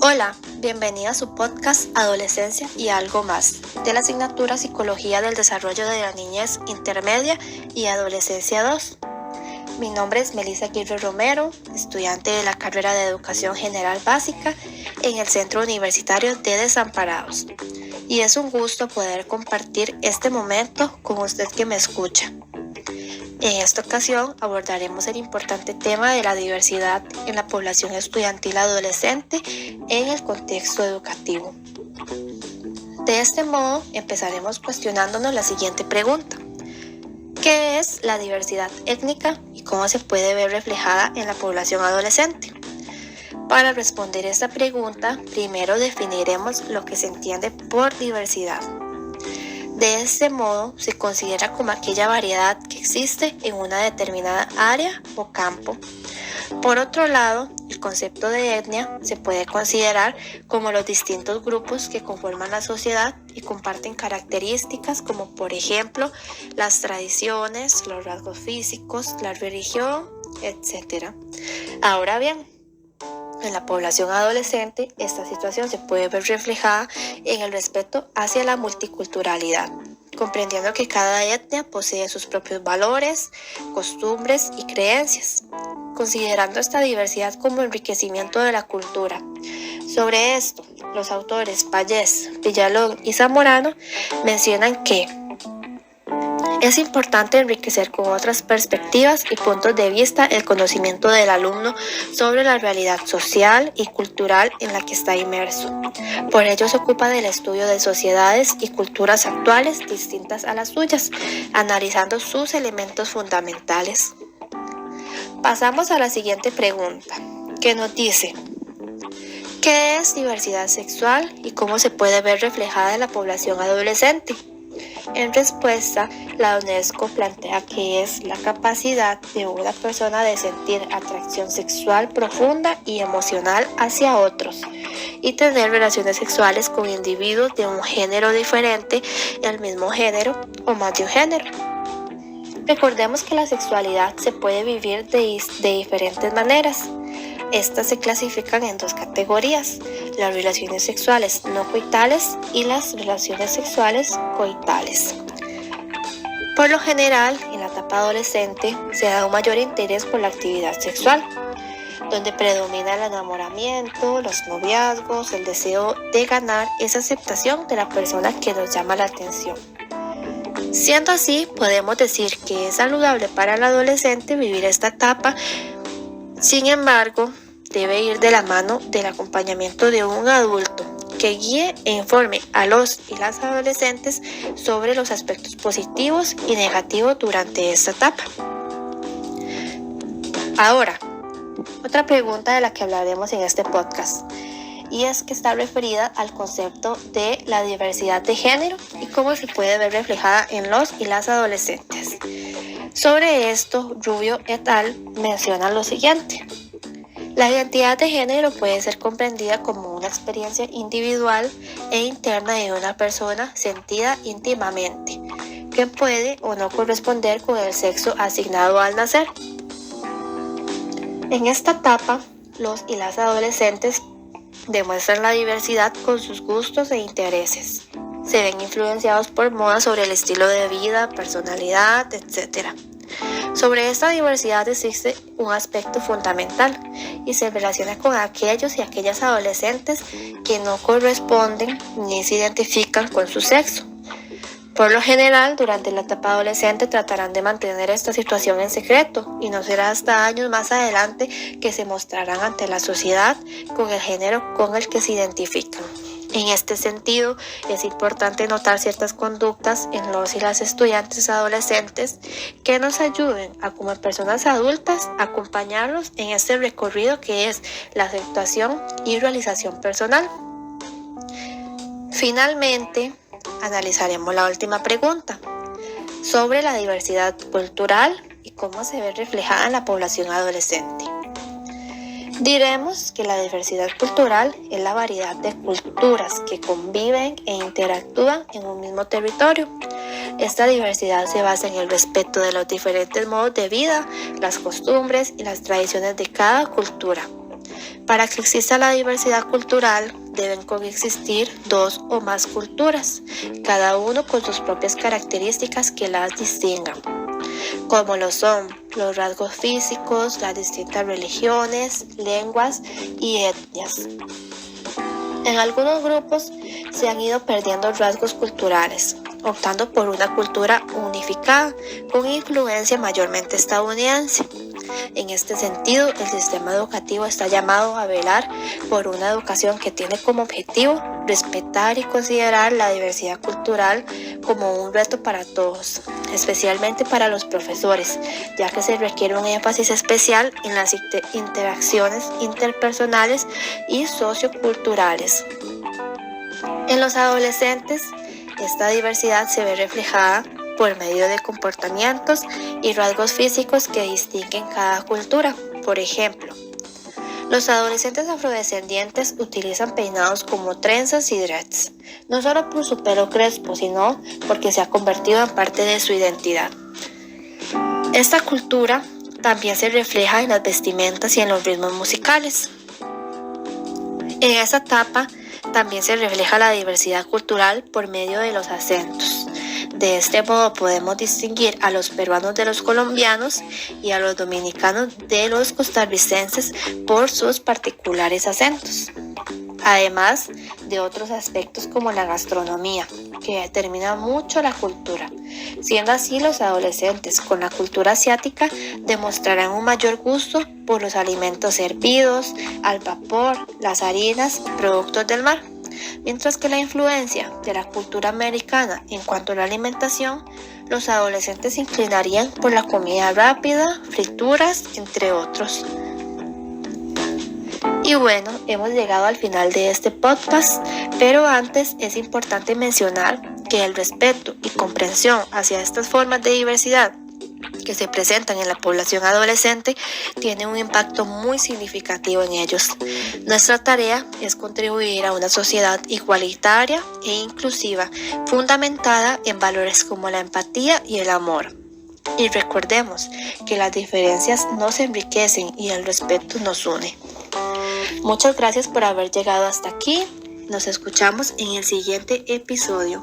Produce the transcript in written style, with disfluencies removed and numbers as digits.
Hola, bienvenida a su podcast Adolescencia y algo más, de la asignatura Psicología del Desarrollo de la Niñez Intermedia y Adolescencia 2. Mi nombre es Melissa Aguirre Romero, estudiante de la carrera de Educación General Básica en el Centro Universitario de Desamparados. Y es un gusto poder compartir este momento con usted que me escucha. En esta ocasión abordaremos el importante tema de la diversidad en la población estudiantil adolescente en el contexto educativo. De este modo, empezaremos cuestionándonos la siguiente pregunta. ¿Qué es la diversidad étnica y cómo se puede ver reflejada en la población adolescente? Para responder esta pregunta, primero definiremos lo que se entiende por diversidad. De este modo, se considera como aquella variedad que existe en una determinada área o campo. Por otro lado, el concepto de etnia se puede considerar como los distintos grupos que conforman la sociedad y comparten características como, por ejemplo, las tradiciones, los rasgos físicos, la religión, etc. Ahora bien, en la población adolescente, esta situación se puede ver reflejada en el respeto hacia la multiculturalidad, comprendiendo que cada etnia posee sus propios valores, costumbres y creencias, considerando esta diversidad como enriquecimiento de la cultura. Sobre esto, los autores Pallés, Villalón y Zamorano mencionan que es importante enriquecer con otras perspectivas y puntos de vista el conocimiento del alumno sobre la realidad social y cultural en la que está inmerso. Por ello se ocupa del estudio de sociedades y culturas actuales distintas a las suyas, analizando sus elementos fundamentales. Pasamos a la siguiente pregunta, que nos dice: ¿qué es diversidad sexual y cómo se puede ver reflejada en la población adolescente? En respuesta, la UNESCO plantea que es la capacidad de una persona de sentir atracción sexual profunda y emocional hacia otros y tener relaciones sexuales con individuos de un género diferente, el mismo género o más de un género. Recordemos que la sexualidad se puede vivir de diferentes maneras. Estas se clasifican en dos categorías: las relaciones sexuales no coitales y las relaciones sexuales coitales. Por lo general, en la etapa adolescente se da un mayor interés por la actividad sexual, donde predomina el enamoramiento, los noviazgos, el deseo de ganar esa aceptación de la persona que nos llama la atención. Siendo así, podemos decir que es saludable para el adolescente vivir esta etapa. Sin embargo, debe ir de la mano del acompañamiento de un adulto que guíe e informe a los y las adolescentes sobre los aspectos positivos y negativos durante esta etapa. Ahora, otra pregunta de la que hablaremos en este podcast, y es que está referida al concepto de la diversidad de género y cómo se puede ver reflejada en los y las adolescentes. Sobre esto, Rubio et al. Menciona lo siguiente: la identidad de género puede ser comprendida como una experiencia individual e interna de una persona sentida íntimamente, que puede o no corresponder con el sexo asignado al nacer. En esta etapa, los y las adolescentes demuestran la diversidad con sus gustos e intereses. Se ven influenciados por modas sobre el estilo de vida, personalidad, etc. Sobre esta diversidad existe un aspecto fundamental y se relaciona con aquellos y aquellas adolescentes que no corresponden ni se identifican con su sexo. Por lo general, durante la etapa adolescente tratarán de mantener esta situación en secreto y no será hasta años más adelante que se mostrarán ante la sociedad con el género con el que se identifican. En este sentido, es importante notar ciertas conductas en los y las estudiantes adolescentes que nos ayuden a, como personas adultas, acompañarlos en este recorrido que es la aceptación y realización personal. Finalmente, analizaremos la última pregunta sobre la diversidad cultural y cómo se ve reflejada en la población adolescente. Diremos que la diversidad cultural es la variedad de culturas que conviven e interactúan en un mismo territorio. Esta diversidad se basa en el respeto de los diferentes modos de vida, las costumbres y las tradiciones de cada cultura. Para que exista la diversidad cultural, deben coexistir dos o más culturas, cada uno con sus propias características que las distingan, como lo son los rasgos físicos, las distintas religiones, lenguas y etnias. En algunos grupos se han ido perdiendo rasgos culturales, optando por una cultura unificada con influencia mayormente estadounidense. En este sentido, el sistema educativo está llamado a velar por una educación que tiene como objetivo respetar y considerar la diversidad cultural como un reto para todos, especialmente para los profesores, ya que se requiere un énfasis especial en las interacciones interpersonales y socioculturales. En los adolescentes, esta diversidad se ve reflejada por medio de comportamientos y rasgos físicos que distinguen cada cultura. Por ejemplo, los adolescentes afrodescendientes utilizan peinados como trenzas y dreads, no solo por su pelo crespo, sino porque se ha convertido en parte de su identidad. Esta cultura también se refleja en las vestimentas y en los ritmos musicales. En esta etapa también se refleja la diversidad cultural por medio de los acentos. De este modo podemos distinguir a los peruanos de los colombianos y a los dominicanos de los costarricenses por sus particulares acentos. Además de otros aspectos como la gastronomía, que determina mucho la cultura. Siendo así, los adolescentes con la cultura asiática demostrarán un mayor gusto por los alimentos hervidos, al vapor, las harinas y productos del mar. Mientras que la influencia de la cultura americana en cuanto a la alimentación, los adolescentes se inclinarían por la comida rápida, frituras, entre otros. Y bueno, hemos llegado al final de este podcast, pero antes es importante mencionar que el respeto y comprensión hacia estas formas de diversidad que se presentan en la población adolescente tiene un impacto muy significativo en ellos. Nuestra tarea es contribuir a una sociedad igualitaria e inclusiva, fundamentada en valores como la empatía y el amor. Y recordemos que las diferencias nos enriquecen y el respeto nos une. Muchas gracias por haber llegado hasta aquí. Nos escuchamos en el siguiente episodio.